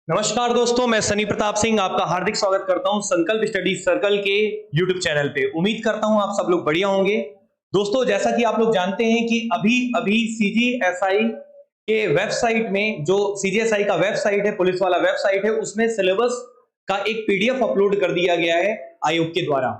नमस्कार दोस्तों, मैं सनी प्रताप सिंह आपका हार्दिक स्वागत करता हूं संकल्प स्टडी सर्कल के YouTube चैनल पे। उम्मीद करता हूं आप सब लोग बढ़िया होंगे। दोस्तों, जैसा कि आप लोग जानते हैं कि अभी अभी CGSI के वेबसाइट में, जो CGSI का वेबसाइट है, पुलिस वाला वेबसाइट है, उसमें सिलेबस का एक PDF अपलोड कर दिया गया है आयोग के द्वारा।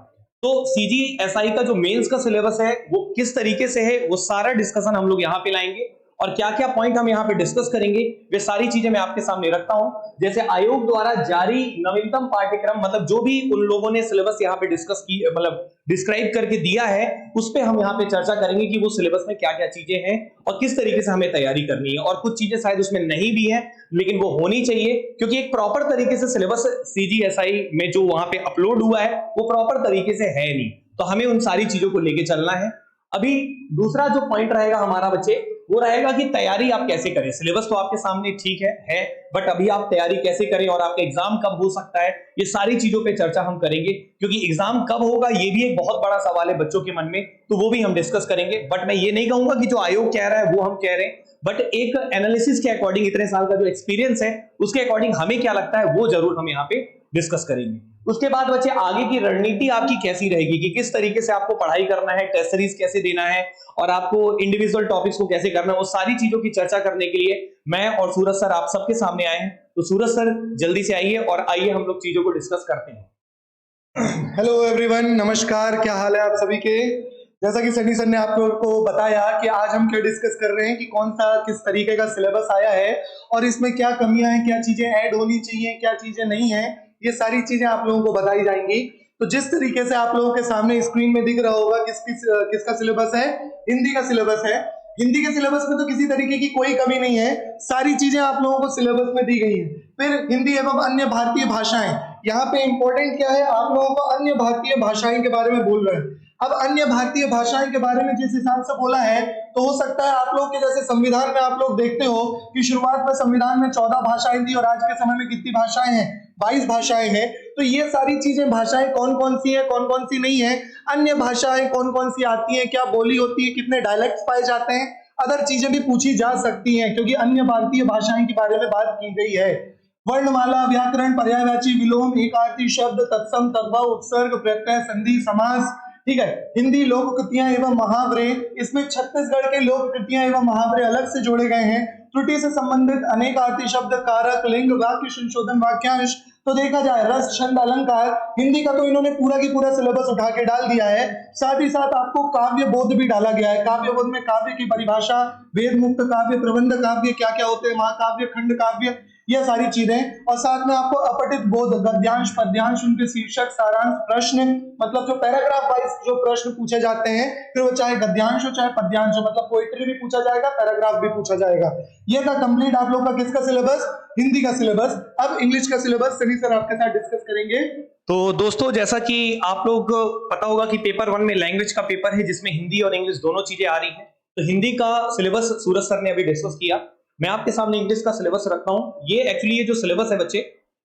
तो CGSI का जो मेंस का सिलेबस है वो किस तरीके से है, वो सारा डिस्कशन हम लोग यहाँ पे लाएंगे और क्या क्या पॉइंट हम यहाँ पे डिस्कस करेंगे, वे सारी चीजें मैं आपके सामने रखता हूं। जैसे आयोग द्वारा जारी नवीनतम पाठ्यक्रम, मतलब जो भी उन लोगों ने सिलेबस यहाँ पे डिस्कस की, मतलब डिस्क्राइब करके दिया है, उस पे हम यहाँ पे चर्चा करेंगे कि वो सिलेबस में क्या क्या चीजें हैं और किस तरीके से हमें तैयारी करनी है। और कुछ चीजें शायद उसमें नहीं भी है, लेकिन वो होनी चाहिए, क्योंकि एक प्रॉपर तरीके से सिलेबस CGSI में जो वहां पे अपलोड हुआ है वो प्रॉपर तरीके से है नहीं, तो हमें उन सारी चीजों को लेके चलना है। अभी दूसरा जो पॉइंट रहेगा हमारा बच्चे, वो रहेगा कि तैयारी आप कैसे करें। सिलेबस तो आपके सामने ठीक है, बट अभी आप तैयारी कैसे करें और आपका एग्जाम कब हो सकता है, ये सारी चीजों पे चर्चा हम करेंगे। क्योंकि एग्जाम कब होगा ये भी एक बहुत बड़ा सवाल है बच्चों के मन में, तो वो भी हम डिस्कस करेंगे। बट मैं ये नहीं कहूंगा कि जो आयोग कह रहा है वो हम कह रहे हैं, बट एक एनालिसिस के अकॉर्डिंग, इतने साल का जो एक्सपीरियंस है उसके अकॉर्डिंग हमें क्या लगता है वो जरूर हम यहाँ पे डिस्कस करेंगे। उसके बाद बच्चे, आगे की रणनीति आपकी कैसी रहेगी कि किस तरीके से आपको पढ़ाई करना है, टेस्ट सीरीज कैसे देना है और आपको इंडिविजुअल टॉपिक्स को कैसे करना है, वो सारी चीजों की चर्चा करने के लिए मैं और सूरज सर आप सबके सामने आए हैं। तो सूरज सर जल्दी से आइए और आइए हम लोग चीजों को डिस्कस करते हैं। हेलो एवरीवन, नमस्कार। क्या हाल है आप सभी के। जैसा कि सनी सर ने आप लोगों को बताया कि आज हम क्या डिस्कस कर रहे हैं कि कौन सा किस तरीके का सिलेबस आया है और इसमें क्या कमियां हैं, क्या चीजें ऐड होनी चाहिए, क्या चीजें नहीं है, ये सारी चीजें आप लोगों को बताई जाएंगी। तो जिस तरीके से आप लोगों के सामने स्क्रीन में दिख रहा होगा किसका सिलेबस है, हिंदी का सिलेबस है। हिंदी के सिलेबस में तो किसी तरीके की कोई कमी नहीं है, सारी चीजें आप लोगों को सिलेबस में दी गई हैं। फिर हिंदी एवं अन्य भारतीय भाषाएं, यहाँ पे इंपॉर्टेंट क्या है, आप लोगों को अन्य भारतीय भाषाएं के बारे में बोल रहे हैं। अब अन्य भारतीय भाषाएं के बारे में जिस हिसाब से बोला है, तो हो सकता है आप लोग के जैसे संविधान में आप लोग देखते हो कि शुरुआत में संविधान में 14 भाषाएं थी और आज के समय में कितनी भाषाएं हैं, 22 भाषाएं हैं। तो ये सारी चीजें, भाषाएं कौन कौन सी है, कौन कौन सी नहीं है, अन्य भाषाएं कौन कौन सी आती है, क्या बोली होती है, कितने डायलेक्ट्स पाए जाते हैं, अदर चीजें भी पूछी जा सकती हैं, क्योंकि अन्य भारतीय भाषाएं के बारे में बात की गई है। वर्णमाला, व्याकरण, पर्यायवाची, विलोम, एकार्थी शब्द, तत्सम, तद्भव, उपसर्ग, प्रत्यय, संधि, समास, ठीक है। हिंदी लोक कृतियां एवं मुहावरे, इसमें छत्तीसगढ़ के लोक कृतियां एवं मुहावरे अलग से जोड़े गए हैं। त्रुटि से संबंधित अनेकार्थी शब्द, कारक, लिंग, वाक्य संशोधन, वाक्यांश। तो देखा जाए रस, छंद, अलंकार, हिंदी का तो इन्होंने पूरा की पूरा सिलेबस उठा के डाल दिया है। साथ ही साथ आपको काव्य बोध भी डाला गया है। काव्य बोध में काव्य की परिभाषा, वेद मुक्त काव्य, प्रबंध काव्य क्या क्या होते हैं, महाकाव्य, खंड काव्य, ये सारी चीजें। और साथ में आपको अपठित बोध, गद्यांश, पद्यांश, उनके शीर्षक, सारांश, प्रश्न, मतलब जो पैराग्राफ वाइज जो प्रश्न पूछे जाते हैं, फिर वो चाहे गद्यांश हो चाहे पद्यांश हो, मतलब पोइट्री भी पूछा जाएगा, पैराग्राफ भी पूछा जाएगा। ये था कंप्लीट आप लोग का किसका सिलेबस, हिंदी का सिलेबस। अब इंग्लिश का सिलेबस सनी सर आपके साथ डिस्कस करेंगे। तो दोस्तों, जैसा कि आप लोग पता होगा कि पेपर 1 में लैंग्वेज का पेपर है, जिसमें हिंदी और इंग्लिश दोनों चीजें आ रही हैं। तो हिंदी का सिलेबस सूरज सर ने अभी डिस्कस किया, मैं आपके सामने इंग्लिश का सिलेबस रखता हूं। ये एक्चुअली ये जो सिलेबस है बच्चे,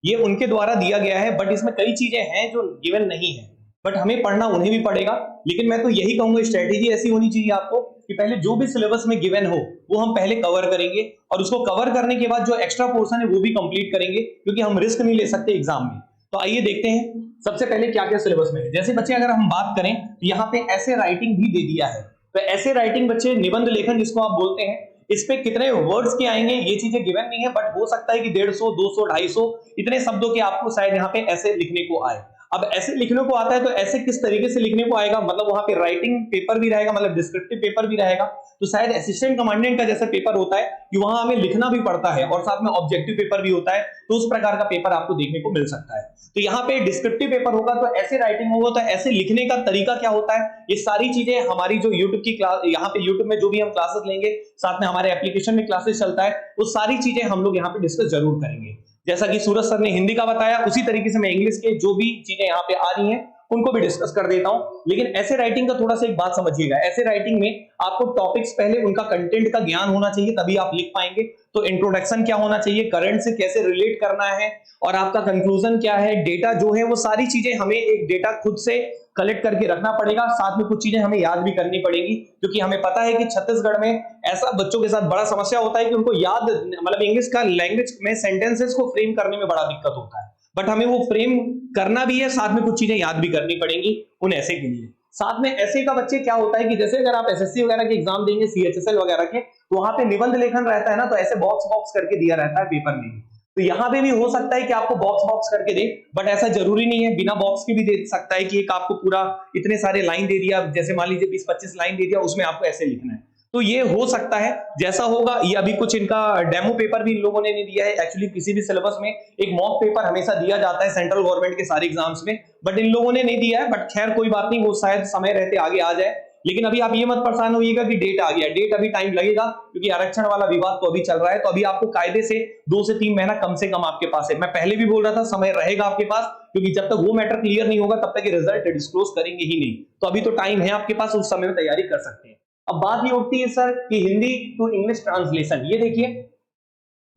ये उनके द्वारा दिया गया है, बट इसमें कई चीजें हैं जो गिवन नहीं है, बट हमें पढ़ना उन्हें भी पड़ेगा। लेकिन मैं तो यही कहूंगा, स्ट्रेटेजी ऐसी होनी चाहिए आपको कि पहले जो भी सिलेबस में गिवन हो वो हम पहले कवर करेंगे, और उसको कवर करने के बाद जो एक्स्ट्रा पोर्शन है वो भी कंप्लीट करेंगे, क्योंकि हम रिस्क नहीं ले सकते एग्जाम में। तो आइए देखते हैं सबसे पहले क्या क्या सिलेबस में है। जैसे बच्चे अगर हम बात करें तो यहाँ पे ऐसे राइटिंग भी दे दिया है। तो ऐसे राइटिंग बच्चे, निबंध लेखन जिसको आप बोलते हैं, इस पे कितने वर्ड्स के आएंगे ये चीजें गिवन नहीं है, बट हो सकता है कि 150, 200, 250 इतने शब्दों के आपको शायद यहाँ पे ऐसे लिखने को आए। अब ऐसे लिखने को आता है तो ऐसे किस तरीके से लिखने को आएगा, मतलब वहां पे राइटिंग पेपर भी रहेगा, मतलब डिस्क्रिप्टिव पेपर भी रहेगा। तो शायद असिस्टेंट कमांडेंट का जैसा पेपर होता है कि वहां हमें लिखना भी पड़ता है और साथ में ऑब्जेक्टिव पेपर भी होता है, तो उस प्रकार का पेपर आपको देखने को मिल सकता है। तो यहाँ पे डिस्क्रिप्टिव पेपर होगा तो ऐसे राइटिंग होगा, तो ऐसे लिखने का तरीका क्या होता है, ये सारी चीजें हमारी जो यूट्यूब की क्लास, यहाँ पे यूट्यूब में जो भी हम क्लासेस लेंगे, साथ में हमारे एप्लीकेशन में क्लासेस चलता है, वो सारी चीजें हम लोग यहाँ पे डिस्कस जरूर करेंगे। जैसा कि सूरज सर ने हिंदी का बताया, उसी तरीके से मैं इंग्लिश के जो भी चीजें यहाँ पे आ रही हैं उनको भी डिस्कस कर देता हूं। लेकिन ऐसे राइटिंग का थोड़ा सा एक बात समझिएगा, ऐसे राइटिंग में आपको टॉपिक्स पहले उनका कंटेंट का ज्ञान होना चाहिए, तभी आप लिख पाएंगे। तो इंट्रोडक्शन क्या होना चाहिए, करंट से कैसे रिलेट करना है, और आपका कंक्लूजन क्या है, डेटा जो है वो सारी चीजें हमें एक डेटा खुद से कलेक्ट करके रखना पड़ेगा। साथ में कुछ चीजें हमें याद भी करनी पड़ेंगी, क्योंकि हमें पता है कि छत्तीसगढ़ में ऐसा बच्चों के साथ बड़ा समस्या होता है कि उनको याद, मतलब इंग्लिश का लैंग्वेज में सेंटेंसेस को फ्रेम करने में बड़ा दिक्कत होता है। बट हमें वो फ्रेम करना भी है, साथ में कुछ चीजें याद भी करनी पड़ेंगी उन ऐसे के लिए। साथ में ऐसे का बच्चे क्या होता है कि जैसे अगर आप एसएससी वगैरह के एग्जाम देंगे, सीएचएसएल वगैरह के, तो वहां पे निबंध लेखन रहता है ना, तो ऐसे बॉक्स बॉक्स करके दिया रहता है पेपर में। तो यहाँ पे भी हो सकता है कि आपको बॉक्स बॉक्स करके दे, बट ऐसा जरूरी नहीं है, बिना बॉक्स के भी दे सकता है कि एक आपको पूरा इतने सारे लाइन दे दिया, जैसे मान लीजिए 20-25 लाइन दे दिया, उसमें आपको ऐसे लिखना है। तो ये हो सकता है जैसा होगा। ये अभी कुछ इनका डेमो पेपर भी इन लोगों ने नहीं दिया है। एक्चुअली किसी भी सिलेबस में एक मॉक पेपर हमेशा दिया जाता है सेंट्रल गवर्नमेंट के सारे एग्जाम्स में, बट इन लोगों ने नहीं दिया है। बट खैर कोई बात नहीं, वो शायद समय रहते आगे आ जाए। लेकिन अभी आप ये मत परेशान होइएगा कि डेट आ गया, डेट अभी टाइम लगेगा, क्योंकि आरक्षण वाला विवाद तो अभी चल रहा है। तो अभी आपको कायदे से 2 से 3 महीना कम से कम आपके पास है। मैं पहले भी बोल रहा था समय रहेगा आपके पास, क्योंकि जब तक वो मैटर क्लियर नहीं होगा तब तक ये रिजल्ट डिस्क्लोज करेंगे ही नहीं। तो अभी तो टाइम है आपके पास, उस समय में तैयारी कर सकते हैं। अब बात ये उठती है सर कि हिंदी टू इंग्लिश ट्रांसलेशन। ये देखिए,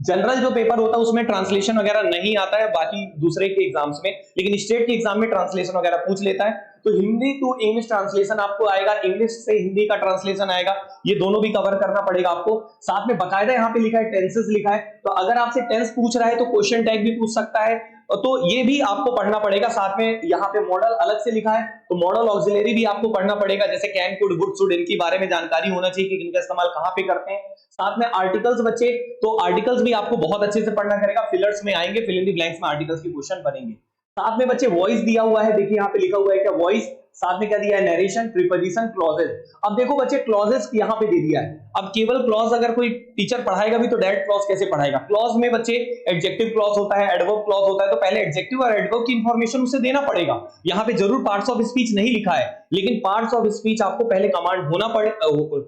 जनरल जो पेपर होता है उसमें ट्रांसलेशन वगैरह नहीं आता है, बाकी दूसरे के एग्जाम्स में, लेकिन स्टेट के एग्जाम में ट्रांसलेशन वगैरह पूछ लेता है। तो हिंदी टू इंग्लिश ट्रांसलेशन आपको आएगा, इंग्लिश से हिंदी का ट्रांसलेशन आएगा, ये दोनों भी कवर करना पड़ेगा आपको। साथ में बकायदा यहाँ पे लिखा है टेंसेस लिखा है, तो अगर आपसे टेंस पूछ रहा है तो क्वेश्चन टैग भी पूछ सकता है, तो ये भी आपको पढ़ना पड़ेगा। साथ में यहाँ पे मॉडल अलग से लिखा है, तो मॉडल ऑक्सिलरी भी आपको पढ़ना पड़ेगा, जैसे कैन, कुड, वुड, शुड, इनके बारे में जानकारी होना चाहिए कि इनका इस्तेमाल कहाँ पे करते हैं। साथ में आर्टिकल्स बच्चे, तो आर्टिकल्स भी आपको बहुत अच्छे से पढ़ना करेगा। फिलर्स में आएंगे, फिल इन द ब्लैंक्स में आर्टिकल्स के क्वेश्चन बनेंगे। साथ में बच्चे वॉइस दिया हुआ है, देखिए यहाँ पे लिखा हुआ है क्या, वॉइस। साथ में क्या दिया है, नरेशन, प्रीपोजिशन, क्लॉजेस। अब देखो बच्चे, क्लॉजेस यहाँ पे दे दिया है। अब केवल क्लॉज अगर कोई टीचर पढ़ाएगा भी तो डायरेक्ट क्लॉज कैसे पढ़ाएगा। क्लॉज में बच्चे एडजेक्टिव क्लॉज होता है, एडवर्ब क्लॉज होता है, तो पहले एडजेक्टिव और एडवर्ब की इंफॉर्मेशन उसे देना पड़ेगा। यहाँ पे जरूर पार्ट्स ऑफ स्पीच नहीं लिखा है, लेकिन पार्ट्स ऑफ स्पीच आपको पहले कमांड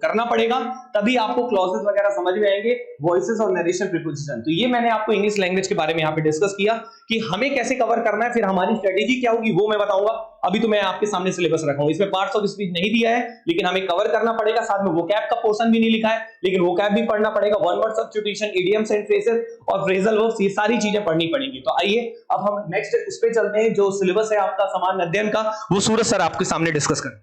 करना पड़ेगा, तभी आपको क्लॉजेस वगैरह समझ में आएंगे, वॉइसेस और नरेशन, प्रीपोजिशन। तो ये मैंने आपको इंग्लिश लैंग्वेज के बारे में यहाँ पे डिस्कस किया कि हमें कैसे कवर करना है, फिर हमारी स्ट्रेटेजी क्या होगी वो मैं बताऊंगा। अभी तो मैं आपके सामने सिलेबस रखा हूं, इसमें पार्ट्स ऑफ स्पीच नहीं दिया है, लेकिन हमें कवर करना पड़ेगा। साथ में वोकैब का पोर्शन भी नहीं लिखा है, लेकिन वोकैब भी पढ़ना पड़ेगा, one word substitution, idioms and phrases और फ्रेजल वर्ब्स, ये सारी चीजें पढ़नी पड़ेंगी। तो आइए अब हम नेक्स्ट उस पे चलते हैं, जो सिलेबस है आपका सामान्य अध्ययन का, वो सूरज सर आपके सामने डिस्कस करें।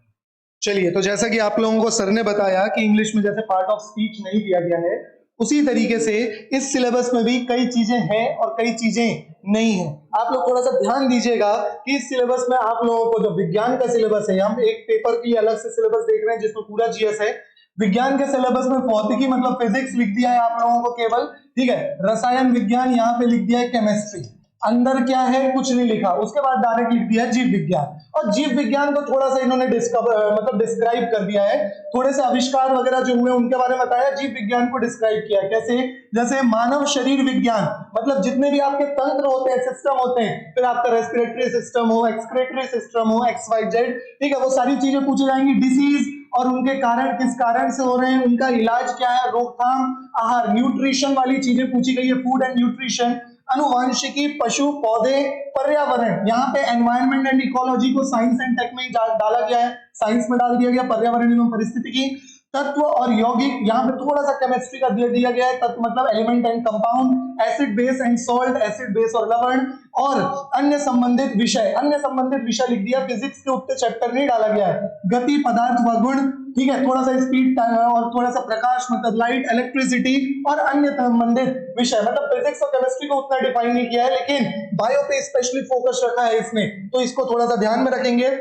चलिए, तो जैसा कि आप लोगों को सर ने बताया कि इंग्लिश में जैसे पार्ट ऑफ स्पीच नहीं दिया गया है, उसी तरीके से इस सिलेबस में भी कई चीजें हैं और कई चीजें नहीं है। आप लोग थोड़ा सा ध्यान दीजिएगा कि इस सिलेबस में आप लोगों को जो विज्ञान का सिलेबस है, हम एक पेपर की अलग से सिलेबस देख रहे हैं जिसमें पूरा जीएस है। विज्ञान के सिलेबस में भौतिकी मतलब फिजिक्स लिख दिया है आप लोगों को केवल, ठीक है। रसायन विज्ञान यहाँ पे लिख दिया है केमिस्ट्री, अंदर क्या है कुछ नहीं लिखा। उसके बाद डायरेक्ट लिख दिया जीव विज्ञान, और जीव विज्ञान को थोड़ा सा इन्होंने डिस्क्राइब कर दिया है, थोड़े से आविष्कार वगैरह जो हुए उनके बारे में बताया। जीव विज्ञान को डिस्क्राइब किया कैसे, जैसे मानव शरीर विज्ञान, मतलब जितने भी आपके तंत्र होते हैं, सिस्टम होते हैं, फिर आपका रेस्पिरेटरी सिस्टम हो, एक्सक्रेटरी सिस्टम हो, XYZ, ठीक है, वो सारी चीजें पूछी जाएंगी। डिसीज और उनके कारण, किस कारण से हो रहे हैं, उनका इलाज क्या है, रोकथाम, आहार, न्यूट्रिशन वाली चीजें पूछी गई है, फूड एंड न्यूट्रिशन। अनुवांशिकी, पशु, पौधे, पर्यावरण, यहाँ पे एनवायरनमेंट एंड इकोलॉजी को साइंस एंड टेक में डाला गया है, साइंस में डाल दिया गया, पर्यावरण एवं पारिस्थितिकी, तत्व और यौगिक, यहाँ पे थोड़ा सा केमिस्ट्री का दे दिया गया है। तत्व मतलब element and compound, acid base and salt, acid base और लवण, और अन्य संबंधित विषय, अन्य संबंधित विषय लिख दिया। फिजिक्स के उतने चैप्टर नहीं डाला गया है। गति, पदार्थ व गुण, ठीक है, थोड़ा सा स्पीड और थोड़ा सा प्रकाश मतलब लाइट, इलेक्ट्रिसिटी और अन्य संबंधित विषय, मतलब फिजिक्स और केमिस्ट्री को उतना डिफाइन नहीं किया है, लेकिन बायो पे स्पेशली फोकस रखा है इसमें, तो इसको थोड़ा सा ध्यान में रखेंगे।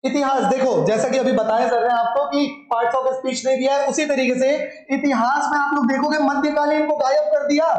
इतिहास, देखो जैसा कि अभी बताया जा रहा है आपको कि पार्ट्स ऑफ स्पीच नहीं दिया है, उसी तरीके से इतिहास में आप लोग देखोगे मध्यकालीन को गायब कर दिया,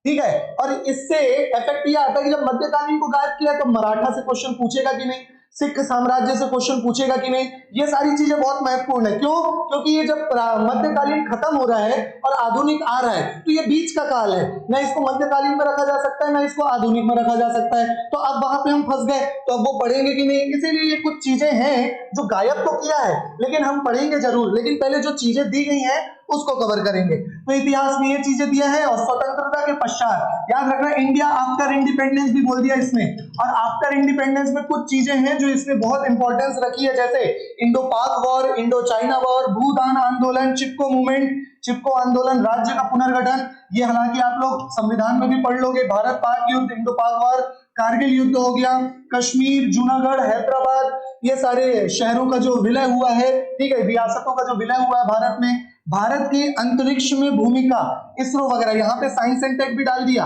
ठीक है। और इससे इफेक्ट यह आता है कि जब मध्यकालीन को गायब किया तो मराठा से क्वेश्चन पूछेगा कि नहीं, सिख साम्राज्य से क्वेश्चन पूछेगा कि नहीं, ये सारी चीजें बहुत महत्वपूर्ण है। क्यों? क्योंकि ये जब मध्यकालीन खत्म हो रहा है और आधुनिक आ रहा है, तो ये बीच का काल है, ना इसको मध्यकालीन में रखा जा सकता है ना इसको आधुनिक में रखा जा सकता है। तो अब वहां पे हम फंस गए, तो अब वो पढ़ेंगे कि नहीं, इसीलिए ये कुछ चीजें हैं जो गायब तो किया है लेकिन हम पढ़ेंगे जरूर। लेकिन पहले जो चीजें दी गई हैं उसको कवर करेंगे। तो इतिहास में ये चीजें दिया है। और स्वतंत्रता के पश्चात याद रखना इंडिया आफ्टर इंडिपेंडेंस भी बोल दिया इसने, और आफ्टर इंडिपेंडेंस में कुछ चीजें हैं जो इसने बहुत इंपॉर्टेंस रखी है, जैसे इंडो पाक वॉर, इंडो चाइना वॉर, भूदान आंदोलन, चिपको मूवमेंट, चिपको आंदोलन, राज्य का पुनर्गठन। ये हालांकि आप लोग संविधान में भी पढ़ लोगे। भारत पाक युद्ध, इंडो पाक वॉर, कारगिल युद्ध हो गया, कश्मीर, जूनागढ़, हैदराबाद, ये सारे शहरों का जो विलय हुआ है, ठीक है, रियासतों का जो विलय हुआ है भारत में, भारत की अंतरिक्ष में भूमिका, इसरो वगैरह, यहाँ पे साइंस एंड टेक भी डाल दिया,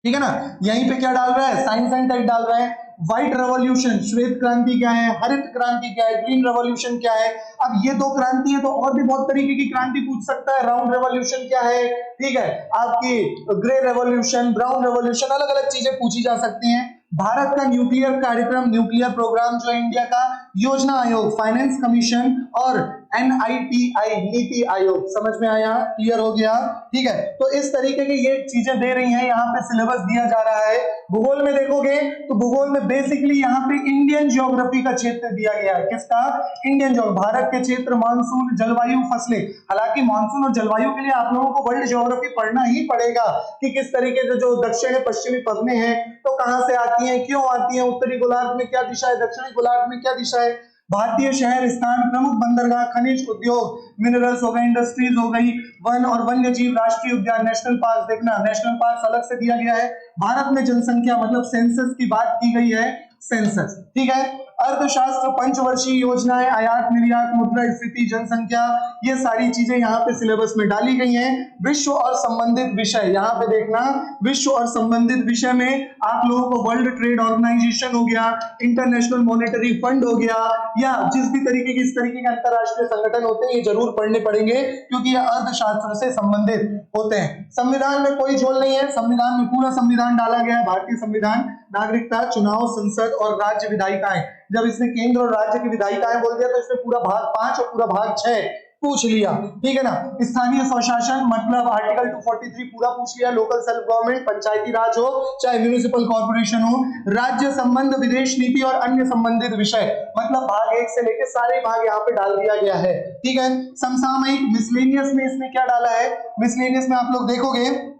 ठीक है ना। यहीं पे क्या डाल रहा है, साइंस एंड टेक डाल रहा है। व्हाइट रेवोल्यूशन, श्वेत क्रांति क्या है, हरित क्रांति क्या है, ग्रीन रेवोल्यूशन क्या है। अब ये दो क्रांति है तो और भी बहुत तरीके की क्रांति पूछ सकता है। राउंड रेवोल्यूशन क्या है, ठीक है, आपकी ग्रे रेवोल्यूशन, ब्राउन रेवोल्यूशन, अलग अलग चीजें पूछी जा सकती हैं। भारत का न्यूक्लियर कार्यक्रम, न्यूक्लियर प्रोग्राम जो है इंडिया का, योजना आयोग, फाइनेंस कमीशन और NITI, नीति आयोग, समझ में आया, क्लियर हो गया, ठीक है। तो इस तरीके की ये चीजें दे रही हैं, यहाँ पे सिलेबस दिया जा रहा है। भूगोल में देखोगे तो भूगोल में बेसिकली यहाँ पे इंडियन ज्योग्राफी का क्षेत्र दिया गया है। किसका, इंडियन ज्योग्राफी, भारत के क्षेत्र, मानसून, जलवायु, फसलें। हालांकि मानसून और जलवायु के लिए आप लोगों को वर्ल्ड ज्योग्राफी पढ़ना ही पड़ेगा कि किस तरीके से जो दक्षिण पश्चिमी पवनें हैं तो कहां से आती हैं, क्यों आती हैं, उत्तरी गोलार्ध में क्या दिशा है, दक्षिणी गोलार्ध में क्या दिशा है, भारतीय शहर स्थान, प्रमुख बंदरगाह, खनिज उद्योग, मिनरल्स हो गए, इंडस्ट्रीज हो गई, वन और वन्य जीव, राष्ट्रीय उद्यान, नेशनल पार्क। देखना नेशनल पार्क अलग से दिया गया है। भारत में जनसंख्या मतलब सेंसस की बात की गई है, सेंसस, ठीक है। अर्थशास्त्र, पंचवर्षीय योजनाएं, आयात निर्यात, मुद्रास्फीति, जनसंख्या, ये सारी चीजें यहाँ पे सिलेबस में डाली गई हैं। विश्व और संबंधित विषय, यहाँ पे देखना, विश्व और संबंधित विषय में आप लोगों को वर्ल्ड ट्रेड ऑर्गेनाइजेशन हो गया, इंटरनेशनल मॉनेटरी फंड हो गया, या जिस भी तरीके की इस तरीके के अंतरराष्ट्रीय संगठन होते हैं ये जरूर पढ़ने पड़ेंगे क्योंकि ये अर्थशास्त्र से संबंधित होते हैं। संविधान में कोई झोल नहीं है, संविधान में पूरा संविधान डाला गया है। भारतीय संविधान, नागरिकता, चुनाव, संसद और राज्य विधायिकाएं। जब इसने केंद्र और राज्य की विधायिकाएं बोल दिया तो इसने पूरा भाग 5 और पूरा भाग 6 पूछ लिया, ठीक है ना। स्थानीय स्वशासन मतलब आर्टिकल 243 पूरा पूछ लिया। लोकल सेल्फ गवर्नमेंट, पंचायती राज हो चाहे म्युनिसिपल कॉर्पोरेशन हो, राज्य संबंध, विदेश नीति और अन्य संबंधित विषय, मतलब भाग 1 से लेकर सारे भाग यहाँ पे डाल दिया गया है, ठीक है। समसामयिक, मिसलेनियस में इसने क्या डाला है, मिसलेनियस में आप लोग देखोगे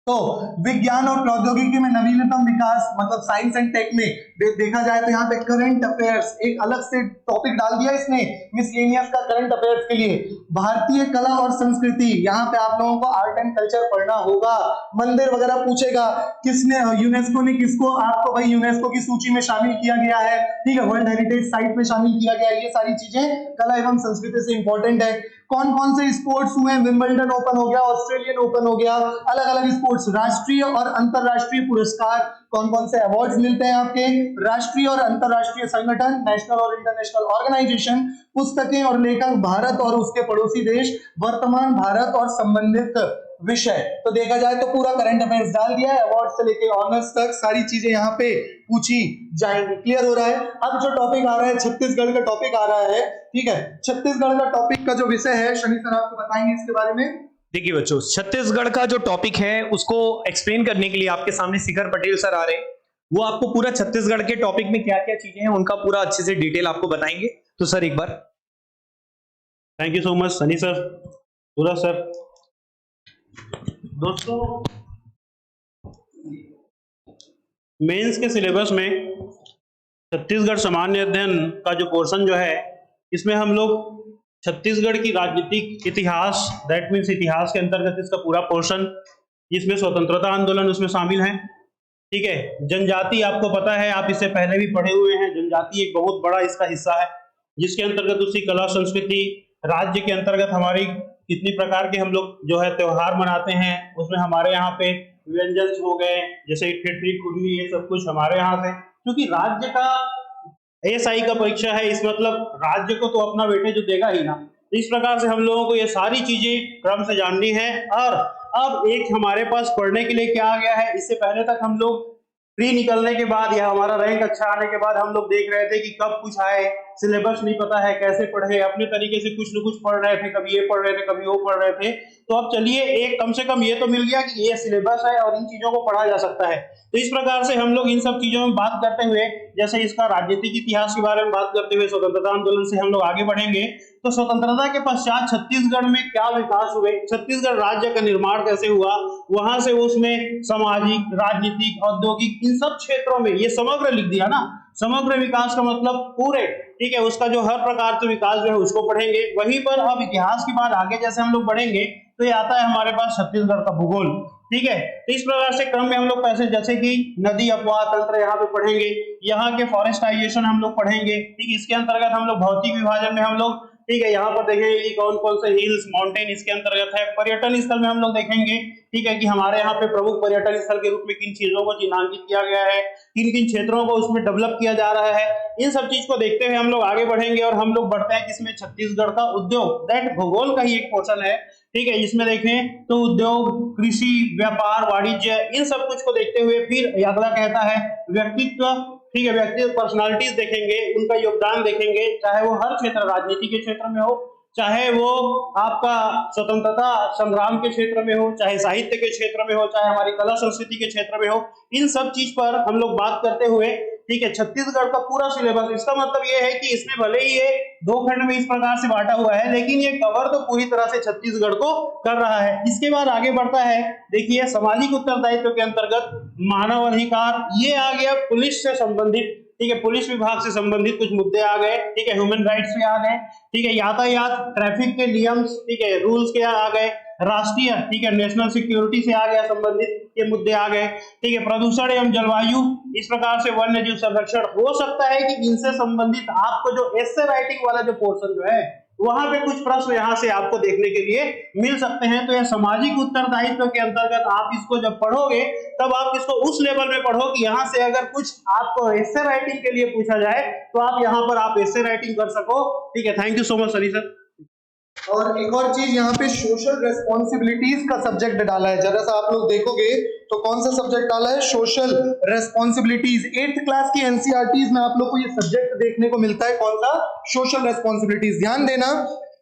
तो विज्ञान और प्रौद्योगिकी में नवीनतम विकास मतलब साइंस एंड टेक में देखा जाए तो यहाँ पे करंट अफेयर्स एक अलग से टॉपिक डाल दिया इसने मिसलेनियस का करंट अफेयर्स के लिए। भारतीय कला और संस्कृति, यहाँ पे आप लोगों को आर्ट एंड कल्चर पढ़ना होगा। मंदिर वगैरह पूछेगा, किसने, यूनेस्को ने किसको, आपको भाई यूनेस्को की सूची में शामिल किया गया है, ठीक है, वर्ल्ड हेरिटेज साइट में शामिल किया गया है। ये सारी चीजें कला एवं संस्कृति से इंपॉर्टेंट है। कौन कौन से स्पोर्ट्स हुए, विंबलडन ओपन हो गया, ऑस्ट्रेलियन ओपन हो गया, अलग अलग स्पोर्ट्स, राष्ट्रीय और अंतरराष्ट्रीय पुरस्कार, कौन कौन से अवार्ड्स मिलते हैं आपके, राष्ट्रीय और अंतरराष्ट्रीय संगठन, नेशनल और इंटरनेशनल ऑर्गेनाइजेशन, पुस्तकें और लेखक, भारत और उसके पड़ोसी देश, वर्तमान भारत और संबंधित विषय। तो देखा जाए तो पूरा करंट अफेयर्स डाल दिया है, अवार्ड से लेके ऑनर्स तक सारी चीजें यहाँ पे पूछी जाएंगी। क्लियर हो रहा है। अब जो टॉपिक आ रहा है, छत्तीसगढ़ का टॉपिक आ रहा है, ठीक है। छत्तीसगढ़ का टॉपिक का जो विषय है शनि सर आपको बताएंगे इसके बारे में। देखिए बच्चों, छत्तीसगढ़ का जो टॉपिक है उसको एक्सप्लेन करने के लिए आपके सामने शिखर पटेल सर आ रहे हैं। वो आपको पूरा छत्तीसगढ़ के टॉपिक में क्या क्या चीजें हैं उनका पूरा अच्छे से डिटेल आपको बताएंगे। तो सर एक बार। Thank you so much Sunny sir, पूरा सर। दोस्तों, मेंस के सिलेबस में छत्तीसगढ़ सामान्य अध्ययन का जो पोर्शन जो है, इसमें हम लोग छत्तीसगढ़ की राजनीतिक इतिहास, दैट मीन्स इतिहास के अंतर्गत इसका पूरा पोर्शन, जिसमें स्वतंत्रता आंदोलन उसमें शामिल है, ठीक है। जनजाति आपको पता है, आप इससे पहले भी पढ़े हुए हैं, जनजाति एक बहुत बड़ा इसका हिस्सा है, जिसके अंतर्गत उसकी कला संस्कृति, राज्य के अंतर्गत हमारी कितनी प्रकार के हम लोग जो है त्योहार मनाते हैं, उसमें हमारे यहाँ पे व्यंजन हो गए जैसे ठेठरी, कुर्मी, ये सब कुछ हमारे यहाँ से, क्योंकि राज्य का एएसआई का परीक्षा है, इस मतलब राज्य को तो अपना बेटे जो देगा ही ना। तो इस प्रकार से हम लोगों को ये सारी चीजें क्रम से जाननी है। और अब एक हमारे पास पढ़ने के लिए क्या आ गया है, इससे पहले तक हम लोग प्री निकलने के बाद या हमारा रैंक अच्छा आने के बाद हम लोग देख रहे थे कि कब कुछ आए, सिलेबस नहीं पता है कैसे पढ़े, अपने तरीके से कुछ न कुछ पढ़ रहे थे, कभी ये पढ़ रहे थे कभी वो पढ़ रहे थे। तो अब चलिए एक कम से कम ये तो मिल गया कि ये सिलेबस है और इन चीजों को पढ़ा जा सकता है। तो इस प्रकार से हम लोग इन सब चीजों में बात करते हुए, जैसे इसका राजनीतिक इतिहास के बारे में बात करते हुए स्वतंत्रता आंदोलन से हम लोग आगे बढ़ेंगे। तो स्वतंत्रता के पश्चात छत्तीसगढ़ में क्या विकास हुए, छत्तीसगढ़ राज्य का निर्माण कैसे हुआ, वहां से उसमें सामाजिक, राजनीतिक, औद्योगिक, इन सब क्षेत्रों में ये समग्र लिख दिया ना। समग्र विकास का मतलब पूरे, ठीक है, उसका जो हर प्रकार से विकास जो है उसको पढ़ेंगे। वहीं पर अब इतिहास की बात आगे जैसे हम लोग बढ़ेंगे तो ये आता है हमारे पास छत्तीसगढ़ का भूगोल, ठीक है। तो इस प्रकार से क्रम में हम लोग पैसे जैसे कि नदी अपवाह तंत्र यहाँ पे पढ़ेंगे, यहाँ के फॉरेस्टाइजेशन हम लोग पढ़ेंगे, ठीक। इसके अंतर्गत हम लोग भौतिक विभाजन में हम लोग, ठीक है, यहाँ पर देखेंगे कि कौन कौन से हिल्स, माउंटेन इसके अंतर्गत है। पर्यटन स्थल में हम लोग देखेंगे, ठीक है, कि हमारे यहाँ पे प्रमुख पर्यटन स्थल के रूप में किन चीजों को चिन्हांकित किया गया है, किन किन क्षेत्रों को उसमें डेवलप किया जा रहा है। इन सब चीज को देखते हुए हम लोग आगे बढ़ेंगे और हम लोग बढ़ते हैं किसमें, छत्तीसगढ़ का उद्योग, दैट भूगोल का ही एक पोर्शन है, ठीक है। इसमें देखें तो उद्योग, कृषि, व्यापार, वाणिज्य, इन सब कुछ को देखते हुए फिर अगला कहता है व्यक्तित्व, ठीक है, व्यक्तिगत पर्सनालिटीज देखेंगे, उनका योगदान देखेंगे, चाहे वो हर क्षेत्र, राजनीति के क्षेत्र में हो, चाहे वो आपका स्वतंत्रता संग्राम के क्षेत्र में हो, चाहे साहित्य के क्षेत्र में हो, चाहे हमारी कला संस्कृति के क्षेत्र में हो। इन सब चीज पर हम लोग बात करते हुए, ठीक है, छत्तीसगढ़ का पूरा सिलेबस, इसका मतलब ये है कि इसमें भले ही ये 2 खंड में इस प्रकार से बांटा हुआ है, लेकिन ये कवर तो पूरी तरह से छत्तीसगढ़ को कर रहा है। इसके बाद आगे बढ़ता है, देखिए, सामाजिक उत्तरदायित्व के अंतर्गत मानव अधिकार, ये आ गया पुलिस से संबंधित, ठीक है, पुलिस विभाग से संबंधित कुछ मुद्दे आ गए, ठीक है, ह्यूमन राइट्स में आ गए, ठीक है, यातायात, ट्रैफिक के नियम, ठीक है, रूल्स के आ गए, राष्ट्रीय, ठीक है, नेशनल सिक्योरिटी से आ गया संबंधित ये मुद्दे आ गए, ठीक है, प्रदूषण एवं जलवायु, इस प्रकार से वन्य जीव संरक्षण। हो सकता है कि इनसे संबंधित आपको जो एस्से राइटिंग वाला जो पोर्शन जो है वहां पे कुछ प्रश्न यहाँ से आपको देखने के लिए मिल सकते हैं। तो यह सामाजिक उत्तरदायित्व के अंतर्गत आप इसको जब पढ़ोगे तब आप इसको उस लेवल में पढ़ो कि यहाँ से अगर कुछ आपको एस्से राइटिंग के लिए पूछा जाए तो आप यहाँ पर आप एस्से राइटिंग कर सको, ठीक है। Thank you so much Sunny sir. और एक और चीज यहाँ पे सोशल रेस्पॉन्सिबिलिटीज का सब्जेक्ट डाला है, जरा सा आप लोग देखोगे तो कौन सा सब्जेक्ट डाला है, सोशल रेस्पॉन्सिबिलिटीज। 8th क्लास की एनसीईआरटीज में आप लोग को ये सब्जेक्ट देखने को मिलता है, कौन सा, सोशल रेस्पॉन्सिबिलिटीज। ध्यान देना,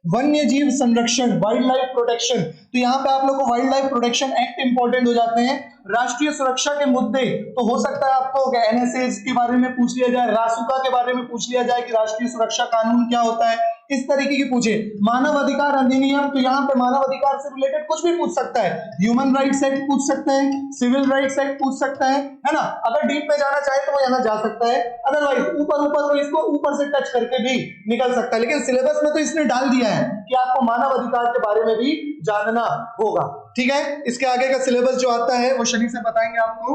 वन्य जीव संरक्षण, वाइल्ड लाइफ प्रोटेक्शन, तो यहाँ पे आप लोग को wild life protection act important हो जाते हैं। राष्ट्रीय सुरक्षा के मुद्दे, तो हो सकता है आपको एनएसएस के बारे में पूछ लिया जाए, रासुका के बारे में पूछ लिया जाए कि राष्ट्रीय सुरक्षा कानून क्या होता है, इस तरीके की पूछे। मानव अधिकार अधिनियम, तो यहाँ पे मानव अधिकार से रिलेटेड कुछ भी पूछ सकता है, ह्यूमन राइट्स एक्ट पूछ सकते हैं, सिविल राइट्स एक्ट पूछ सकता है ना। अगर डीप में जाना चाहे तो वो यहाँ जा सकता है, अदरवाइज ऊपर ऊपर वो इसको ऊपर से टच करके भी निकल सकता है। लेकिन सिलेबस में तो इसने डाल दिया है कि आपको मानव अधिकार के बारे में भी जानना होगा, ठीक है। इसके आगे का सिलेबस जो आता है वो शनि से बताएंगे आपको।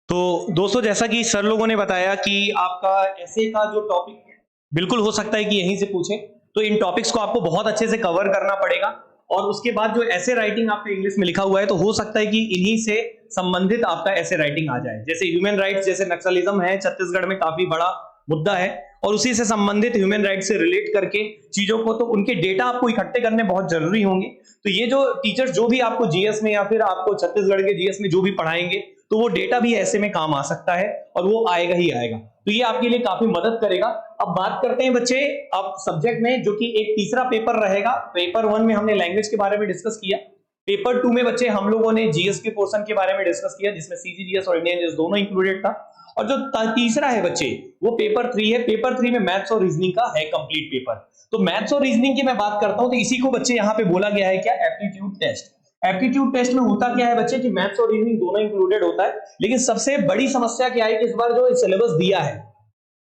तो दोस्तों, जैसा कि सर लोगों ने बताया कि आपका ऐसे का जो टॉपिक बिल्कुल हो सकता है कि यहीं से पूछे, तो इन टॉपिक्स को आपको बहुत अच्छे से कवर करना पड़ेगा। और उसके बाद जो ऐसे राइटिंग आपका इंग्लिश में लिखा हुआ है, तो हो सकता है कि इन्हीं से संबंधित आपका ऐसे राइटिंग आ जाए। जैसे ह्यूमन राइट्स, जैसे नक्सलिज्म है छत्तीसगढ़ में काफी बड़ा मुद्दा है, और उसी से संबंधित ह्यूमन राइट्स से रिलेट करके चीजों को, तो उनके डेटा आपको इकट्ठे करने बहुत जरूरी होंगे। तो ये जो टीचर्स जो भी आपको जीएस में या फिर आपको छत्तीसगढ़ के जीएस में जो भी पढ़ाएंगे, तो वो डेटा भी ऐसे में काम आ सकता है, और वो आएगा ही आएगा। तो ये आपके लिए काफी मदद करेगा। अब बात करते हैं बच्चे अब सब्जेक्ट में, जो कि एक तीसरा पेपर रहेगा। पेपर 1 में हमने लैंग्वेज के बारे में डिस्कस किया, पेपर 2 में बच्चे हम लोगों ने जीएस के पोर्शन के बारे में डिस्कस किया, जिसमें सीजीजीएस और इंडियन जीएस दोनों इंक्लूडेड था। और जो तीसरा है बच्चे, वो पेपर 3 है। पेपर 3 में मैथ्स और रीजनिंग का है कंप्लीट पेपर। तो मैथ्स और रीजनिंग की मैं बात करता हूं, तो इसी को बच्चे यहाँ पे बोला गया है क्या, एप्टीट्यूड टेस्ट। एप्टीट्यूड टेस्ट में होता क्या है बच्चे कि मैथ्स और रीजनिंग दोनों इंक्लूडेड होता है। लेकिन सबसे बड़ी समस्या क्या है कि इस बार जो सिलेबस दिया है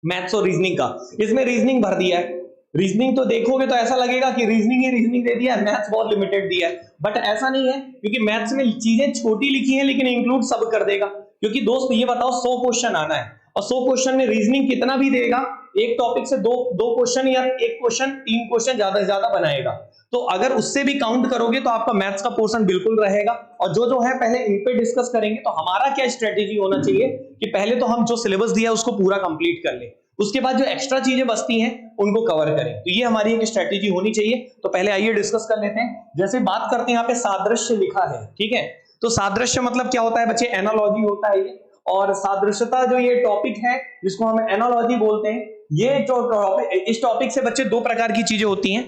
मैथ्स और रीजनिंग का, इसमें रीजनिंग भर दिया है। रीजनिंग तो देखोगे तो ऐसा लगेगा कि रीजनिंग ही रीजनिंग दे दिया है, मैथ्स बहुत लिमिटेड दिया है, बट ऐसा नहीं है, क्योंकि मैथ्स में चीजें छोटी लिखी है लेकिन इंक्लूड सब कर देगा। क्योंकि दोस्त ये बताओ, 100 क्वेश्चन आना है, और 100 क्वेश्चन में रीजनिंग कितना भी देगा, एक टॉपिक से दो क्वेश्चन या एक क्वेश्चन, 3 क्वेश्चन ज्यादा से ज्यादा बनाएगा। तो अगर उससे भी काउंट करोगे तो आपका मैथ्स का पोर्शन बिल्कुल रहेगा। और जो है पहले इन पे डिस्कस करेंगे। तो हमारा क्या स्ट्रेटेजी होना चाहिए कि पहले तो हम जो सिलेबस दिया है उसको पूरा कंप्लीट कर ले, उसके बाद जो एक्स्ट्रा चीजें बचती हैं उनको कवर करें। तो ये हमारी एक स्ट्रेटेजी होनी चाहिए। तो पहले आइए डिस्कस कर लेते हैं। जैसे बात करते हैं, यहाँ पे सादृश्य लिखा है, ठीक है। तो सादृश्य मतलब क्या होता है बच्चे, एनालॉजी होता है ये। और सादृश्यता जो ये टॉपिक है जिसको हम एनालॉजी बोलते हैं, ये जो इस टॉपिक से बच्चे 2 प्रकार की चीजें होती हैं।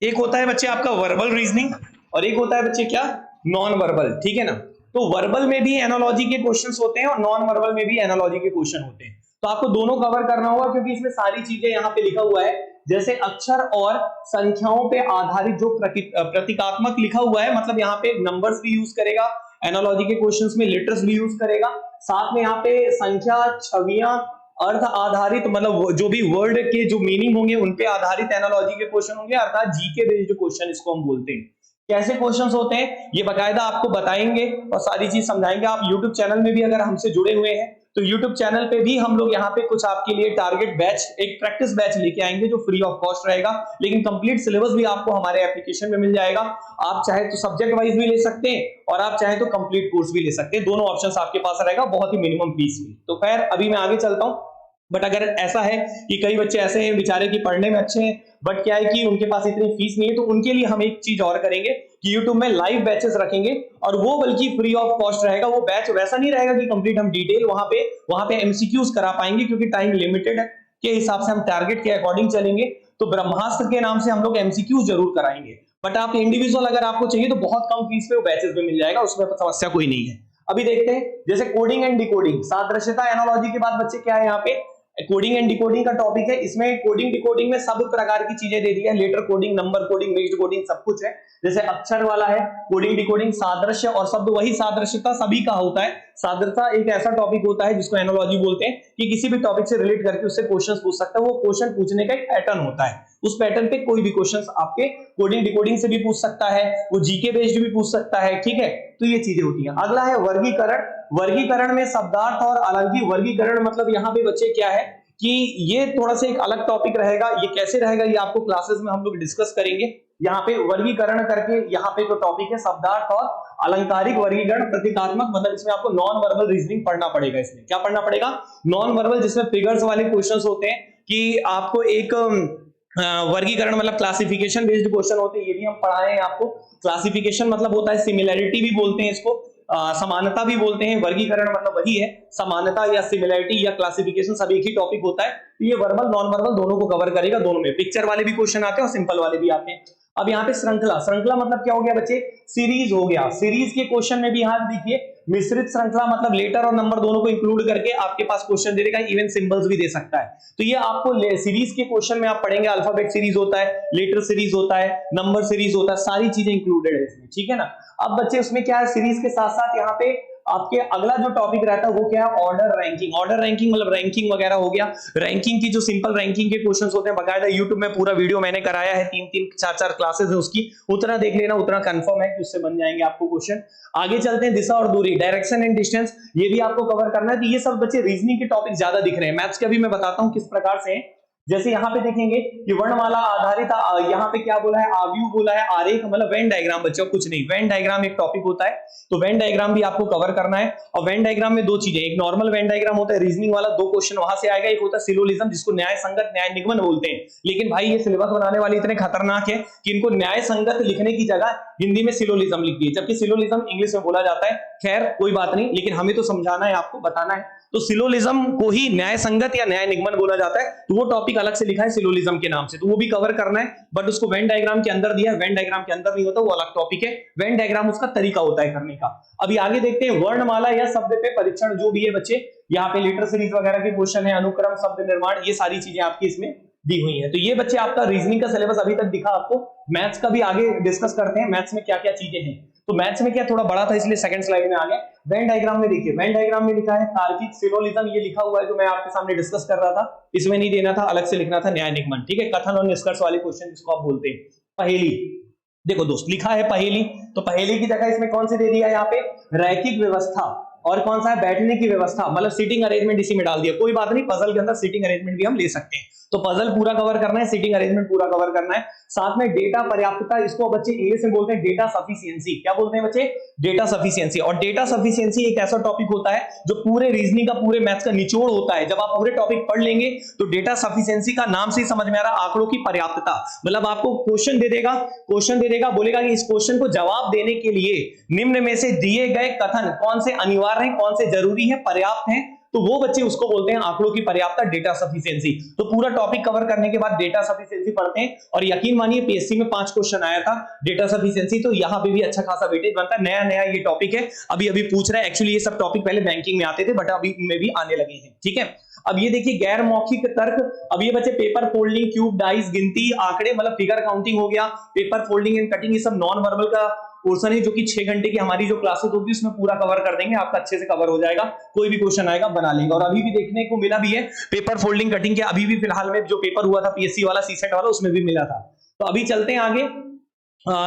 एक होता है बच्चे आपका वर्बल रीजनिंग, और एक होता है बच्चे क्या, नॉन वर्बल, ठीक है ना। तो वर्बल में भी एनालॉजी के क्वेश्चंस होते हैं और नॉन वर्बल में भी एनालॉजी के क्वेश्चन होते हैं। तो आपको दोनों कवर करना होगा क्योंकि इसमें सारी चीजें यहाँ पे लिखा हुआ है, जैसे अक्षर और संख्याओं पे आधारित जो प्रतीकात्मक लिखा हुआ है, मतलब यहाँ पे नंबर्स भी यूज करेगा, एनालॉजी के क्वेश्चंस में लेटर्स भी यूज करेगा, साथ में यहाँ पे संख्या, छवियां, अर्थ आधारित, मतलब जो भी वर्ड के जो मीनिंग होंगे उन पे आधारित एनालॉजी के क्वेश्चन होंगे, अर्थात जीके बेस्ड क्वेश्चन इसको हम बोलते हैं। कैसे क्वेश्चंस होते हैं ये बकायदा आपको बताएंगे और सारी चीज समझाएंगे। आप यूट्यूब चैनल में भी अगर हमसे जुड़े हुए हैं तो यूट्यूब चैनल पे भी हम लोग यहाँ पे कुछ आपके लिए टारगेट बैच, एक प्रैक्टिस बैच लेके आएंगे जो फ्री ऑफ कॉस्ट रहेगा, लेकिन कंप्लीट सिलेबस भी आपको हमारे एप्लीकेशन में मिल जाएगा। आप चाहे तो सब्जेक्ट वाइज भी ले सकते हैं और आप चाहे तो कंप्लीट कोर्स भी ले सकते हैं, दोनों ऑप्शंस आपके पास रहेगा, बहुत ही मिनिमम फीस में। तो खैर अभी मैं आगे चलता हूँ। बट अगर ऐसा है कि कई बच्चे ऐसे हैं बेचारे कि पढ़ने में अच्छे हैं बट क्या है कि उनके पास इतनी फीस नहीं है, तो उनके लिए हम एक चीज और करेंगे कि YouTube में लाइव बैचेस रखेंगे और वो बल्कि फ्री ऑफ कॉस्ट रहेगा। वो बैच वैसा नहीं रहेगा कि कंप्लीट हम डिटेल वहां पे एमसीक्यूज करा पाएंगे क्योंकि टाइम लिमिटेड के हिसाब से हम टारगेट के अकॉर्डिंग चलेंगे। तो ब्रह्मास्त्र के नाम से हम लोग एमसीक्यूज जरूर कराएंगे, बट आप इंडिविजुअल अगर आपको चाहिए तो बहुत कम फीस पे वो बैचेस में मिल जाएगा, उसमें समस्या कोई नहीं है। अभी देखते हैं जैसे कोडिंग एंड डिकोडिंग, सादृश्यता एनालॉजी के बाद बच्चे क्या है यहाँ पे कोडिंग एंड डिकोडिंग का टॉपिक है। इसमें कोडिंग डिकोडिंग में सब प्रकार की चीजें दे दी है, letter coding, number coding, mixed coding, सब कुछ है। जैसे अक्षर वाला है कोडिंग डिकोडिंग, सादृश्य और शब्द वही सादृश्यता सभी का होता है। सादृश्यता एक ऐसा टॉपिक होता है जिसको एनालॉजी बोलते हैं कि किसी भी टॉपिक से रिलेट करके उससे क्वेश्चन पूछ सकता है। वो क्वेश्चन पूछने का एक पैटर्न होता है, उस पैटर्न पे कोई भी क्वेश्चन आपके कोडिंग डिकोडिंग से भी पूछ सकता है, वो जीके बेस्ड भी पूछ सकता है, ठीक है। तो ये चीजें होती हैं। अगला है वर्गीकरण। वर्गीकरण में शब्दार्थ और अलंकी वर्गीकरण, मतलब यहाँ पे बच्चे क्या है कि ये थोड़ा सा एक अलग टॉपिक रहेगा। ये कैसे रहेगा ये आपको क्लासेस में हम लोग डिस्कस करेंगे। यहाँ पे वर्गीकरण करके यहाँ पे जो टॉपिक है शब्दार्थ और अलंकारिक वर्गीकरण, प्रतीकात्मक, मतलब इसमें आपको नॉन वर्बल रीजनिंग पढ़ना पड़ेगा। इसमें क्या पढ़ना पड़ेगा? नॉन वर्बल, जिसमें फिगर्स वाले क्वेश्चंस होते हैं कि आपको एक वर्गीकरण मतलब क्लासिफिकेशन बेस्ड क्वेश्चन होते हैं, ये भी हम पढ़ाए हैं आपको। क्लासिफिकेशन मतलब होता है सिमिलैरिटी भी बोलते हैं इसको, समानता भी बोलते हैं। वर्गीकरण मतलब वही है, समानता या सिमिलैरिटी या क्लासिफिकेशन सब एक ही टॉपिक होता है। तो ये वर्बल नॉन वर्बल दोनों को कवर करेगा। दोनों में पिक्चर वाले भी क्वेश्चन आते हैं और सिंपल वाले भी आते हैं। अब यहाँ पे श्रृंखला, श्रृंखला मतलब क्या हो गया बच्चे? सीरीज हो गया। सीरीज के क्वेश्चन में भी यहाँ देखिए मिश्रित श्रृंखला मतलब लेटर और नंबर दोनों को इंक्लूड करके आपके पास क्वेश्चन दे देगा, इवन सिंबल्स भी दे सकता है। तो ये आपको सीरीज के क्वेश्चन में आप पढ़ेंगे, अल्फाबेट सीरीज होता है, लेटर सीरीज होता है, नंबर सीरीज होता है, सारी चीजें इंक्लूडेड है इसमें, ठीक है ना। अब बच्चे उसमें क्या है, सीरीज के साथ साथ यहाँ पे आपके अगला जो टॉपिक रहता है वो क्या है? Order ranking. ऑर्डर रैंकिंग मतलब रैंकिंग वगैरह हो गया। रैंकिंग की जो सिंपल रैंकिंग के क्वेश्चंस होते हैं, बकायदा यूट्यूब में पूरा वीडियो मैंने कराया है, 3-3, 4-4 क्लासेस है उसकी, उतना देख लेना, उतना कंफर्म है कि उससे बन जाएंगे आपको क्वेश्चन। आगे चलते हैं, दिशा और दूरी, डायरेक्शन एंड डिस्टेंस, ये भी आपको कवर करना है। तो ये सब बच्चे रीजनिंग के टॉपिक ज्यादा दिख रहे हैं। मैथ्स का भी मैं बताता हूँ किस प्रकार से है। जैसे यहाँ पे देखेंगे कि वर्णमाला आधारित, यहाँ पे क्या बोला है? आव्यूह बोला है, आरेख मतलब वेन डायग्राम, बच्चों कुछ नहीं, वेन डायग्राम एक टॉपिक होता है, तो वेन डायग्राम भी आपको कवर करना है। और वेन डायग्राम में दो चीजें, एक नॉर्मल वेन डायग्राम होता है रीजनिंग वाला, 2 क्वेश्चन वहां से आएगा, एक होता है सिलोजिज्म जिसको न्याय संगत न्याय निगमन बोलते हैं। लेकिन भाई ये सिलेबस बनाने वाले इतने खतरनाक है कि इनको न्याय संगत लिखने की जगह हिंदी में सिलोजिज्म लिख दिए, जबकि सिलोजिज्म इंग्लिश में बोला जाता है। खैर कोई बात नहीं, लेकिन हमें तो समझाना है, आपको बताना है। तो सिलोजिज्म को ही न्याय संगत या न्याय निगमन बोला जाता है, तो वो टॉपिक अलग से लिखा है सिलोजिज्म के नाम से, तो वो भी कवर करना है। बट उसको वेन डायग्राम के अंदर दिया है, वेन डायग्राम के अंदर नहीं होता, वो अलग टॉपिक है। वेन डायग्राम उसका तरीका होता है करने का। अभी आगे देखते हैं वर्णमाला या शब्द पे परीक्षण, जो भी है बच्चे, यहाँ पे लेटर सीरीज वगैरह के क्वेश्चन है, अनुक्रम, शब्द निर्माण, ये सारी चीजें आपकी इसमें दी हुई है। तो ये बच्चे आपका रीजनिंग का सिलेबस अभी तक दिखा आपको। मैथ्स का भी आगे डिस्कस करते हैं, मैथ्स में क्या क्या चीजें हैं। तो मैथ्स में क्या थोड़ा बड़ा था इसलिए सेकंड स्लाइड में आ गए। वेन डायग्राम में देखिए, वेन डायग्राम में लिखा है तार्किक, सिलोजिज्म ये लिखा हुआ है जो मैं आपके सामने डिस्कस कर रहा था, इसमें नहीं देना था, अलग से लिखना था न्याय निगमन, ठीक है। कथन और निष्कर्ष वाले क्वेश्चन जिसको आप बोलते हैं। पहेली, देखो दोस्त लिखा है पहेली, तो पहेली की जगह इसमें कौन सी दे दिया? यहाँ पे रैखिक व्यवस्था, और कौन सा है? बैठने की व्यवस्था, मतलब सीटिंग अरेंजमेंट इसी में डाल दिया। कोई बात नहीं, पजल के अंदर सीटिंग अरेंजमेंट भी हम ले सकते हैं। तो पजल पूरा कवर करना है, सीटिंग अरेंजमेंट पूरा कवर करना है। साथ में डेटा पर्याप्तता, इसको बच्चे इंग्लिश में बोलते हैं डेटा सफिशिएंसी। क्या बोलते हैं बच्चे? Data sufficiency. और डेटा सफिशिएंसी एक ऐसा टॉपिक होता है जो पूरे रीजनिंग का, पूरे मैथ्स का निचोड़ होता है। जब आप पूरे टॉपिक पढ़ लेंगे तो डेटा सफिशिएंसी का नाम से ही समझ में आ रहा, आंकड़ों की पर्याप्तता, मतलब आपको क्वेश्चन दे देगा, बोलेगा कि इस क्वेश्चन को जवाब देने के लिए निम्न में से दिए गए कथन कौन से अनिवार्य हैं, कौन से जरूरी है, पर्याप्त हैं, तो वो बच्चे उसको बोलते हैं आंकड़ों की पर्याप्तता, डेटा सफिशिएंसी। तो पूरा टॉपिक कवर करने के बाद डेटा सफिशिएंसी पढ़ते हैं, और यकीन मानिए पीएससी में 5 क्वेश्चन आया था डेटा सफिशिएंसी, तो यहाँ पे भी अच्छा खासा वेटेज बनता है। नया नया ये टॉपिक है, अभी अभी पूछ रहा है। एक्चुअली ये सब टॉपिक पहले बैंकिंग में आते थे, बट अभी में भी आने लगे हैं, ठीक है। अब ये देखिए गैर मौखिक तर्क। अब ये बच्चे पेपर फोल्डिंग, क्यूब, डाइस, गिनती, आंकड़े, मतलब फिगर काउंटिंग हो गया, पेपर फोल्डिंग एंड कटिंग, ये सब नॉन वर्बल का पोर्शन है, जो कि 6 घंटे की हमारी जो क्लासेस होगी उसमें पूरा कवर कर देंगे, आपका अच्छे से कवर हो जाएगा। कोई भी क्वेश्चन आएगा बना लेंगे। और अभी भी देखने को मिला भी है पेपर फोल्डिंग कटिंग के, अभी भी फिलहाल में जो पेपर हुआ था पीएससी वाला, सीसेट वाला, उसमें भी मिला था। तो अभी चलते हैं आगे।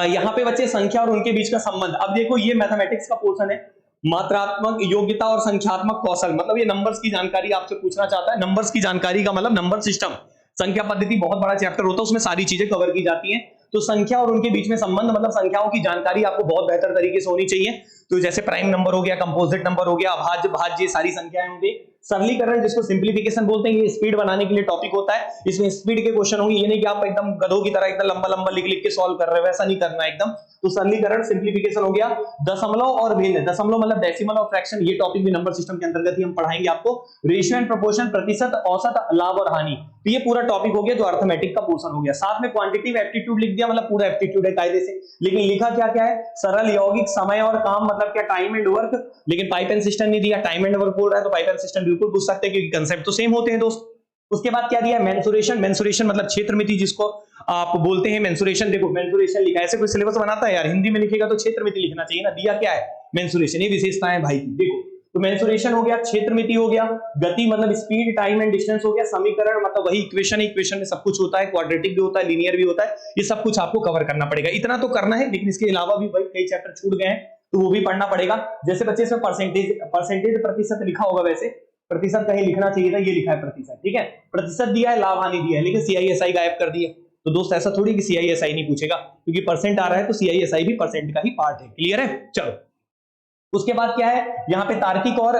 यहाँ पे बच्चे संख्या और उनके बीच का संबंध। अब देखो ये मैथमेटिक्स का पोर्शन है, मात्रात्मक योग्यता और संख्यात्मक कौशल, मतलब ये नंबर्स की जानकारी आपसे पूछना चाहता है। नंबर्स की जानकारी का मतलब नंबर सिस्टम, संख्या पद्धति बहुत बड़ा चैप्टर होता है, उसमें सारी चीजें कवर की जाती हैं। तो संख्या और उनके बीच में संबंध, मतलब संख्याओं की जानकारी आपको बहुत बेहतर तरीके से होनी चाहिए। तो जैसे प्राइम नंबर हो गया, कंपोजिट नंबर हो गया, अभाज्य, भाज्य, सारी संख्याएं होंगी। सरलीकरण जिसको सिंप्लीफिकेशन बोलते हैं, ये स्पीड बनाने के लिए टॉपिक होता है। इसमें स्पीड के क्वेश्चन होंगे, ये नहीं कि आप एकदम गधों की तरह एकदम लंबा लंबा लिख लिख के सॉल्व कर रहे हो, वैसा नहीं करना एकदम। तो सरलीकरण, सिंप्लीफिकेशन हो गया। दशमलव और भिन्न, दशमलव मतलब डेसिमल और फ्रैक्शन, ये टॉपिक भी नंबर सिस्टम के अंतर्गत ही हम पढ़ाएंगे आपको। रेशियो एंड प्रोपोर्शन, प्रतिशत, औसत, लाभ और हानि, तो ये पूरा टॉपिक हो गया जो अर्थमेटिक का पोर्शन हो गया। साथ में क्वांटिटिव एप्टीट्यूड लिख दिया, मतलब पूरा एप्टीट्यूड है कायदे से, लेकिन लिखा क्या क्या है, सरल, यौगिक, समय और काम, मतलब क्या टाइम एंड वर्क, लेकिन पाइप एंड सिस्टम नहीं दिया। टाइम एंड वर्क बोल रहा है तो पाइप एंड सिस्टम बिल्कुल पूछ सकते हैं, क्योंकि कंसेप्ट तो सेम होते हैं दोस्त। उसके बाद क्या दिया, मेंसुरेशन। मेंसुरेशन मतलब क्षेत्रमिति, जिसको आप बोलते हैं मेंसुरेशन। देखो मेंसुरेशन लिखा है, ऐसे कोई सिलेबस बनाता है यार, हिंदी में लिखेगा तो क्षेत्रमिति लिखना चाहिए ना, दिया क्या है, मेंसुरेशन। ये विशेषताएं भाई की देखो, तो मेंसुरेशन हो गया, क्षेत्रमिति हो गया, गति मतलब स्पीड, टाइम एंड डिस्टेंस हो गया, समीकरण मतलब वही इक्वेशन है, इक्वेशन में सब कुछ होता है, क्वाड्रेटिक भी होता है, लीनियर भी होता है, ये सब कुछ आपको कवर करना पड़ेगा। इतना तो करना है, लेकिन इसके अलावा भी भाई कई चैप्टर छूट गए हैं, तो वो भी पढ़ना पड़ेगा। जैसे बच्चे इसमें परसेंटेज प्रतिशत लिखा होगा, वैसे प्रतिशत कहीं लिखना चाहिए था, ये लिखा है प्रतिशत, ठीक है। प्रतिशत दिया है, लाभ हानि दिया है, लेकिन सीआईएसआई गायब कर दिया। तो दोस्त ऐसा थोड़ी कि सीआईएसआई नहीं पूछेगा, क्योंकि परसेंट आ रहा है तो सीआईएसआई भी परसेंट का ही पार्ट है। क्लियर है, चलो। उसके बाद क्या है, यहाँ पे तार्किक और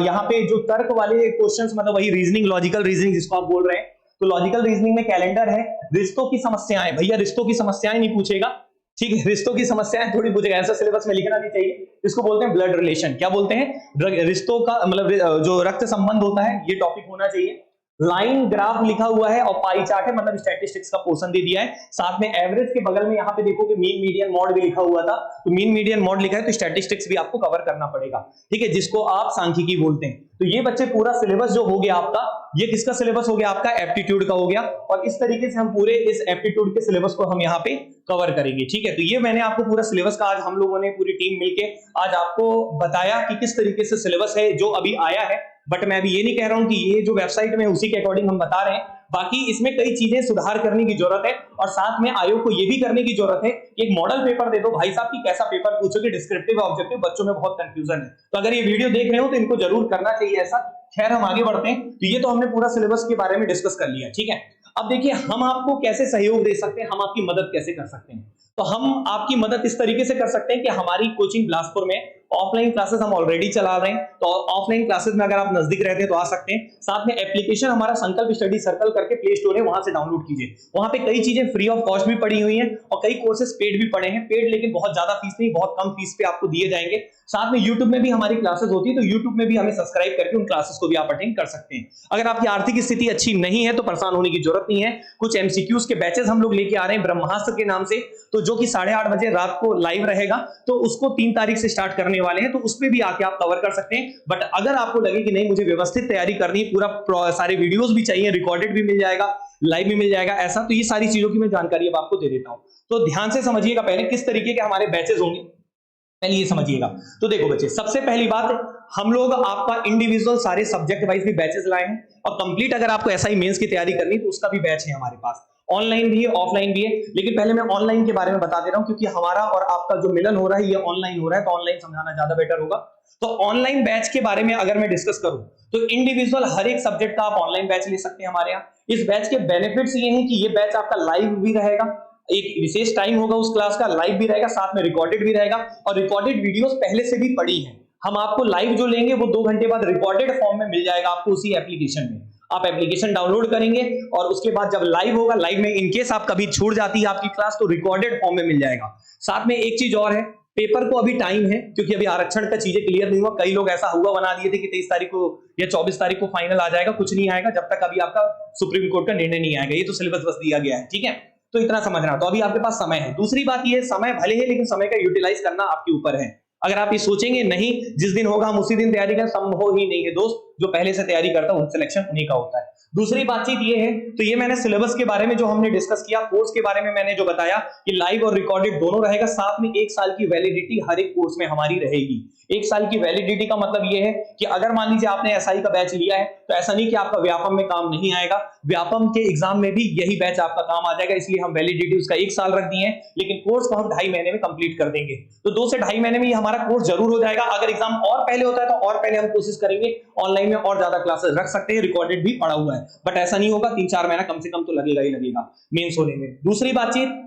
यहाँ पे जो तर्क वाले क्वेश्चंस, मतलब वही रीजनिंग, लॉजिकल रीजनिंग जिसको आप बोल रहे हैं। तो लॉजिकल रीजनिंग में कैलेंडर है, रिश्तों की समस्याएं, भैया रिश्तों की समस्याएं नहीं पूछेगा, ठीक है, रिश्तों की समस्याएं थोड़ी पूछेगा, ऐसा सिलेबस में लिखना नहीं चाहिए। इसको बोलते हैं ब्लड रिलेशन। क्या बोलते हैं, रिश्तों का मतलब जो रक्त संबंध होता है, ये टॉपिक होना चाहिए। लाइन ग्राफ लिखा हुआ है, और पाई चार्ट है, मतलब स्टैटिस्टिक्स का पोर्शन दे दिया है। साथ में एवरेज के बगल में यहाँ पे देखो कि मीन मीडियन मॉड भी लिखा हुआ था, तो मीन मीडियन मॉड लिखा है तो स्टैटिस्टिक्स भी आपको कवर करना पड़ेगा, ठीक है, जिसको आप सांख्यिकी बोलते हैं। तो ये बच्चे पूरा सिलेबस जो हो गया आपका, ये किसका सिलेबस हो गया आपका, एप्टीट्यूड का हो गया। और इस तरीके से हम पूरे इस एप्टीट्यूड के सिलेबस को हम यहाँ पे कवर करेंगे, ठीक है। तो ये मैंने आपको पूरा सिलेबस का आज हम लोगों ने पूरी टीम मिलके आज आपको बताया कि किस तरीके से सिलेबस है जो अभी आया है। बट मैं अभी ये नहीं कह रहा हूं कि ये जो वेबसाइट में उसी के अकॉर्डिंग हम बता रहे हैं, बाकी इसमें कई चीजें सुधार करने की जरूरत है। और साथ में आयोग को ये भी करने की जरूरत है कि एक मॉडल पेपर दे दो भाई साहब की, कैसा पेपर पूछोगे, डिस्क्रिप्टिव, ऑब्जेक्टिव, बच्चों में बहुत कंफ्यूजन है। तो अगर ये वीडियो देख रहे हो तो इनको जरूर करना चाहिए ऐसा। खैर हम आगे बढ़ते हैं। तो ये तो हमने पूरा सिलेबस के बारे में डिस्कस कर लिया, ठीक है। अब देखिए हम आपको कैसे सहयोग दे सकते हैं, हम आपकी मदद कैसे कर सकते हैं। तो हम आपकी मदद इस तरीके से कर सकते हैं कि हमारी कोचिंग बिलासपुर में ऑफलाइन क्लासेस हम ऑलरेडी चला रहे हैं, तो ऑफलाइन क्लासेस में अगर आप नजदीक रहते हैं तो आ सकते हैं। साथ में एप्लीकेशन हमारा संकल्प स्टडी सर्कल करके प्ले स्टोर है, वहां से डाउनलोड कीजिए। वहां पे कई चीजें फ्री ऑफ कॉस्ट भी पड़ी हुई हैं, और कई कोर्सेज पेड भी पड़े हैं। पेड लेकिन बहुत ज्यादा फीस नहीं, बहुत कम फीस पे आपको दिए जाएंगे। साथ में यूट्यूब में भी हमारी क्लासेस होती है, तो यूट्यूब में भी हमें सब्सक्राइब करके उन क्लासेस को भी आप अटेंड कर सकते हैं। अगर आपकी आर्थिक स्थिति अच्छी नहीं है तो परेशान होने की जरूरत नहीं है। कुछ एमसीक्यूज के बैचेस हम लोग लेके आ रहे हैं ब्रह्मास्त्र के नाम से, तो जो कि 8:30 बजे रात को लाइव रहेगा, तो उसको 3 तारीख से स्टार्ट करने वाले हैं, तो उसपे भी आके आप कवर कर सकते हैं। बट अगर आपको लगे कि नहीं मुझे व्यवस्थित तैयारी करनी है, पूरा सारे वीडियोस भी चाहिए, रिकॉर्डेड भी मिल जाएगा, लाइव भी मिल जाएगा ऐसा, तो ये सारी चीजों की मैं जानकारी अब आपको दे देता हूं। तो ध्यान से समझिएगा पहले किस तरीके के हमारे बैचेस होंगे, पहले ये समझिएगा। तो देखो बच्चे, सबसे पहली बात, हम लोग आपका इंडिविजुअल सारे सब्जेक्ट वाइज भी बैचेस लाए हैं, और कंप्लीट अगर आपको एसआई मेंस की तैयारी करनी तो उसका भी बैच है हमारे पास। ऑनलाइन भी है, ऑफलाइन भी है, लेकिन पहले मैं ऑनलाइन के बारे में बता दे रहा हूं, क्योंकि हमारा और आपका जो मिलन हो रहा है ये ऑनलाइन हो रहा है, तो ऑनलाइन समझाना ज्यादा बेटर होगा। तो ऑनलाइन बैच के बारे में अगर मैं डिस्कस करूं तो इंडिविजुअल हर एक सब्जेक्ट का आप ऑनलाइन बैच ले सकते हैं हमारे यहाँ। इस बैच के बेनिफिट्स ये हैं कि ये बैच आपका लाइव भी रहेगा, एक विशेष टाइम होगा उस क्लास का, लाइव भी रहेगा, साथ में रिकॉर्डेड भी रहेगा, और रिकॉर्डेड वीडियोस पहले से भी पड़ी हैं। हम आपको लाइव जो लेंगे वो 2 घंटे बाद रिकॉर्डेड फॉर्म में मिल जाएगा आपको उसी एप्लीकेशन में। आप एप्लीकेशन डाउनलोड करेंगे और उसके बाद जब लाइव होगा, लाइव में इनकेस आप कभी छूट जाती है आपकी क्लास तो रिकॉर्डेड फॉर्म में मिल जाएगा। साथ में एक चीज और है, पेपर को अभी टाइम है, क्योंकि अभी आरक्षण का चीजें क्लियर नहीं हुआ। कई लोग ऐसा हुआ बना दिए थे कि 23 तारीख को या 24 तारीख को फाइनल आ जाएगा, कुछ नहीं आएगा जब तक अभी आपका सुप्रीम कोर्ट का निर्णय नहीं आएगा। ये तो सिलेबस बस दिया गया है, ठीक है, तो इतना समझना। तो अभी आपके पास समय है। दूसरी बात ये, समय भले है लेकिन समय का यूटिलाइज करना आपके ऊपर है। अगर आप ये सोचेंगे नहीं जिस दिन होगा हम उसी दिन तैयारी करें, संभव ही नहीं है दोस्त। जो पहले से तैयारी करता है उन सिलेक्शन उन्हीं का होता है। दूसरी बातचीत ये है, तो ये मैंने सिलेबस के बारे में जो हमने डिस्कस किया, कोर्स के बारे में मैंने जो बताया कि लाइव और रिकॉर्डेड दोनों रहेगा, साथ में 1 साल की वैलिडिटी हर एक कोर्स में हमारी रहेगी। 1 साल की वैलिडिटी का मतलब ये है कि अगर मान लीजिए आपने एसआई का बैच लिया है तो ऐसा नहीं कि आपका व्यापम में काम नहीं आएगा, व्यापम के एग्जाम में भी यही बैच आपका काम आ जाएगा। इसलिए हम वैलिडिटी उसका 1 साल रख दिए हैं, लेकिन कोर्स को हम 2.5 महीने में कंप्लीट कर देंगे। तो 2 से 2.5 महीने में ये हमारा कोर्स जरूर हो जाएगा। अगर एग्जाम और पहले होता है तो और पहले हम कोशिश करेंगे, ऑनलाइन में और ज्यादा क्लासेस रख सकते हैं, रिकॉर्डेड भी पड़ा हुआ है, बट ऐसा नहीं होगा। 3-4 महीना कम से कम तो लगेगा ही लगेगा मेंस होने में। दूसरी बातचीत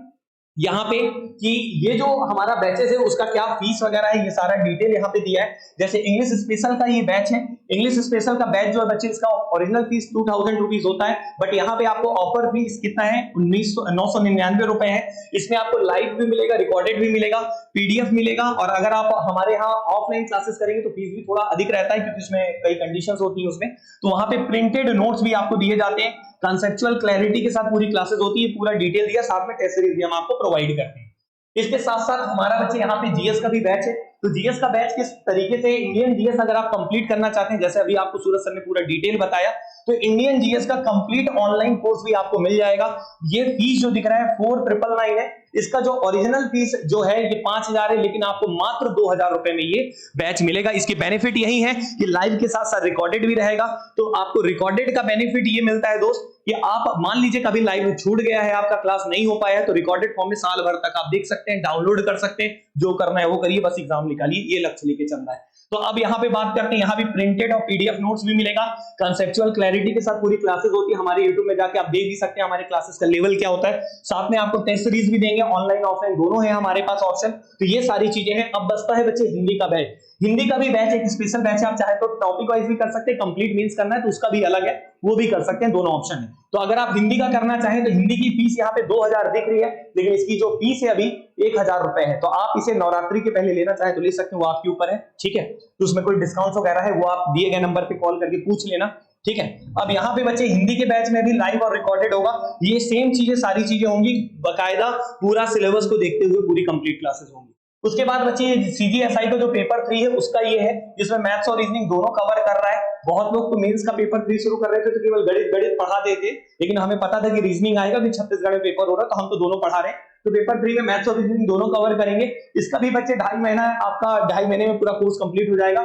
यहाँ पे कि ये जो हमारा बैचेस है उसका क्या फीस वगैरह है, ये सारा डिटेल यहाँ पे दिया है। जैसे इंग्लिश स्पेशल का ये बैच है, इंग्लिश स्पेशल का बैच जो है बच्चे, इसका ओरिजिनल फीस 2000 रुपीज होता है, बट यहाँ पे आपको ऑफर फीस कितना है, 999 रुपए है। इसमें आपको लाइव भी मिलेगा, रिकॉर्डेड भी मिलेगा, पीडीएफ मिलेगा, और अगर आप हमारे यहाँ ऑफलाइन क्लासेस करेंगे तो फीस भी थोड़ा अधिक रहता है, क्योंकि इसमें कई कंडीशंस होती है उसमें। तो वहां पे प्रिंटेड नोट्स भी आपको दिए जाते हैं, कंसेप्चुअल क्लैरिटी के साथ पूरी क्लासेस होती है, पूरा डिटेल दिया, साथ में टेस्ट सीरीज भी हम आपको प्रोवाइड करते हैं। इसके साथ साथ हमारा बच्चे यहाँ पे जीएस का भी बैच है। तो जीएस का बैच किस तरीके से, इंडियन जीएस अगर आप कंप्लीट करना चाहते हैं, जैसे अभी आपको सूरज सर ने पूरा डिटेल बताया, तो इंडियन जीएस का कंप्लीट ऑनलाइन कोर्स भी आपको मिल जाएगा। ये फीस जो दिख रहा है 4999 है। इसका जो ओरिजिनल फीस जो है ये 5000 है, लेकिन आपको मात्र 2000 रुपए में ये बैच मिलेगा। इसकी बेनिफिट यही है कि लाइव के साथ साथ रिकॉर्डेड भी रहेगा। तो आपको रिकॉर्डेड का बेनिफिट ये मिलता है दोस्त कि आप मान लीजिए कभी लाइव छूट गया है, आपका क्लास नहीं हो पाया है, तो रिकॉर्डेड फॉर्म में साल भर तक आप देख सकते हैं, डाउनलोड कर सकते हैं, जो करना है वो करिए, बस एग्जाम निकालिए, ये लक्ष्य लेके चल रहा है। तो अब यहाँ पे बात करते हैं, यहाँ भी प्रिंटेड और पीडीएफ नोट्स भी मिलेगा, कंसेप्चुअल क्लैरिटी के साथ पूरी क्लासेस होती है। हमारे YouTube में जाके आप देख भी सकते हैं हमारे क्लासेस का लेवल क्या होता है। साथ में आपको टेस्ट सीरीज भी देंगे, ऑनलाइन ऑफलाइन दोनों है हमारे पास ऑप्शन। तो ये सारी चीजें हैं। अब बचता है बच्चे हिंदी का बैच। हिंदी का भी बैच एक स्पेशल बैच है, आप चाहे तो टॉपिक वाइज भी कर सकते हैं, कंप्लीट मींस करना है तो उसका भी अलग है, वो भी कर सकते हैं, दोनों ऑप्शन है। तो अगर आप हिंदी का करना चाहें तो हिंदी की फीस यहाँ पे 2000 दिख रही है, लेकिन इसकी जो फीस है अभी 1000 रुपए है। तो आप इसे नवरात्रि के पहले लेना चाहे तो ले सकते हैं, वो आपके ऊपर है, ठीक है। तो उसमें कोई डिस्काउंट वगैरह है वो आप दिए गए नंबर पे कॉल करके पूछ लेना, ठीक है। अब यहाँ पे बच्चे हिंदी के बैच में भी लाइव और रिकॉर्डेड होगा, ये सेम चीजें सारी चीजें होंगी, बकायदा पूरा सिलेबस को देखते हुए पूरी कंप्लीट क्लासेस होंगी। उसके बाद बच्चे सीजीएसआई का जो पेपर 3 है उसका ये है, जिसमें मैथ्स और रीजनिंग दोनों कवर कर रहा है। बहुत लोग तो मेंस का पेपर 3 शुरू कर रहे थे तो केवल गणित पढ़ा देते, लेकिन हमें पता था कि रीजनिंग आएगा, भी छत्तीसगढ़ में पेपर हो रहा है, तो हम तो दोनों पढ़ा रहे हैं। तो पेपर 3 में मैथ्स और रीजनिंग दोनों कवर करेंगे। इसका भी बच्चे 2.5 महीना है, आपका 2.5 महीने में पूरा कोर्स कंप्लीट हो जाएगा।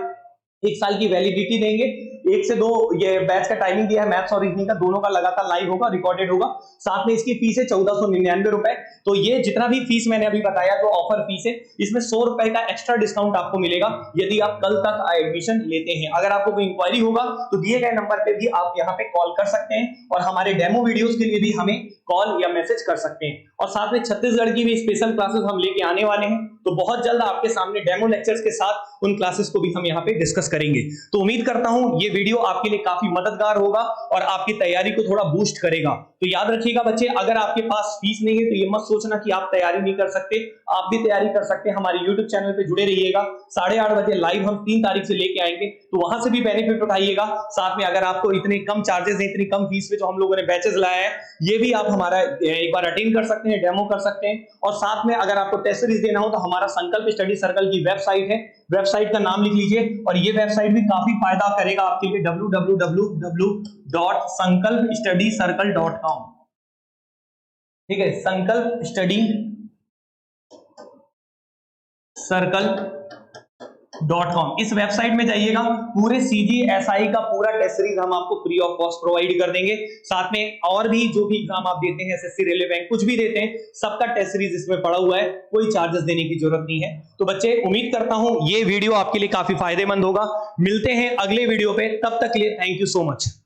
1 साल की वैलिडिटी देंगे, 1 से 2 ये बैच का टाइमिंग दिया है, मैथ्स और रीजनिंग का दोनों का लगातार लाइव होगा, रिकॉर्डेड होगा। साथ में इसकी फीस है 1499 रुपए। तो ये जितना भी फीस मैंने अभी बताया जो ऑफर फीस है, इसमें 100 रुपए का एक्स्ट्रा डिस्काउंट आपको मिलेगा यदि आप कल तक एडमिशन लेते हैं। अगर आपको कोई इंक्वायरी होगा तो दिए गए नंबर पे भी आप यहाँ पे कॉल कर सकते हैं, और हमारे डेमो वीडियोस के लिए भी हमें कॉल या मैसेज कर सकते हैं। और साथ में छत्तीसगढ़ की भी स्पेशल क्लासेस हम लेके आने वाले हैं, तो बहुत जल्द आपके सामने डेमो लेक्चर्स के साथ उन क्लासेस को भी हम यहाँ पे डिस्कस करेंगे। तो उम्मीद करता हूं ये वीडियो आपके लिए काफी मददगार होगा और आपकी तैयारी को थोड़ा बूस्ट करेगा। तो याद रखिएगा बच्चे, अगर आपके पास फीस नहीं है तो ये मत सोचना कि आप तैयारी नहीं कर सकते, आप भी तैयारी कर सकते हैं। हमारे YouTube चैनल पे जुड़े रहिएगा, 8:30 बजे लाइव हम 3 तारीख से लेके आएंगे, तो वहां से भी बेनिफिट उठाइएगा। साथ में अगर आपको इतने कम चार्जेस है, इतनी कम फीस पे जो हम लोगों ने बैचेस लाया है, ये भी आप हमारा एक बार अटेंड कर सकते हैं, डेमो कर सकते हैं। और साथ में अगर आपको टेस्ट सीरीज देना हो तो हमारा संकल्प स्टडी सर्कल की वेबसाइट है, वेबसाइट का नाम लिख लीजिए, और ये वेबसाइट भी काफी फायदा करेगा आपके लिए, www.sankalpstudycircle.com, ठीक है, संकल्प स्टडी सर्कल.com। इस वेबसाइट में जाइएगा, पूरे सीजीएसआई का पूरा टेस्ट सीरीज हम आपको फ्री ऑफ कॉस्ट प्रोवाइड कर देंगे। साथ में और भी जो भी एग्जाम आप देते हैं, एसएससी, रेलवे, बैंक, कुछ भी देते हैं, सबका टेस्ट सीरीज इसमें पड़ा हुआ है, कोई चार्जेस देने की जरूरत नहीं है। तो बच्चे उम्मीद करता हूं ये वीडियो आपके लिए काफी फायदेमंद होगा। मिलते हैं अगले वीडियो पे, तब तक के लिए थैंक यू सो मच।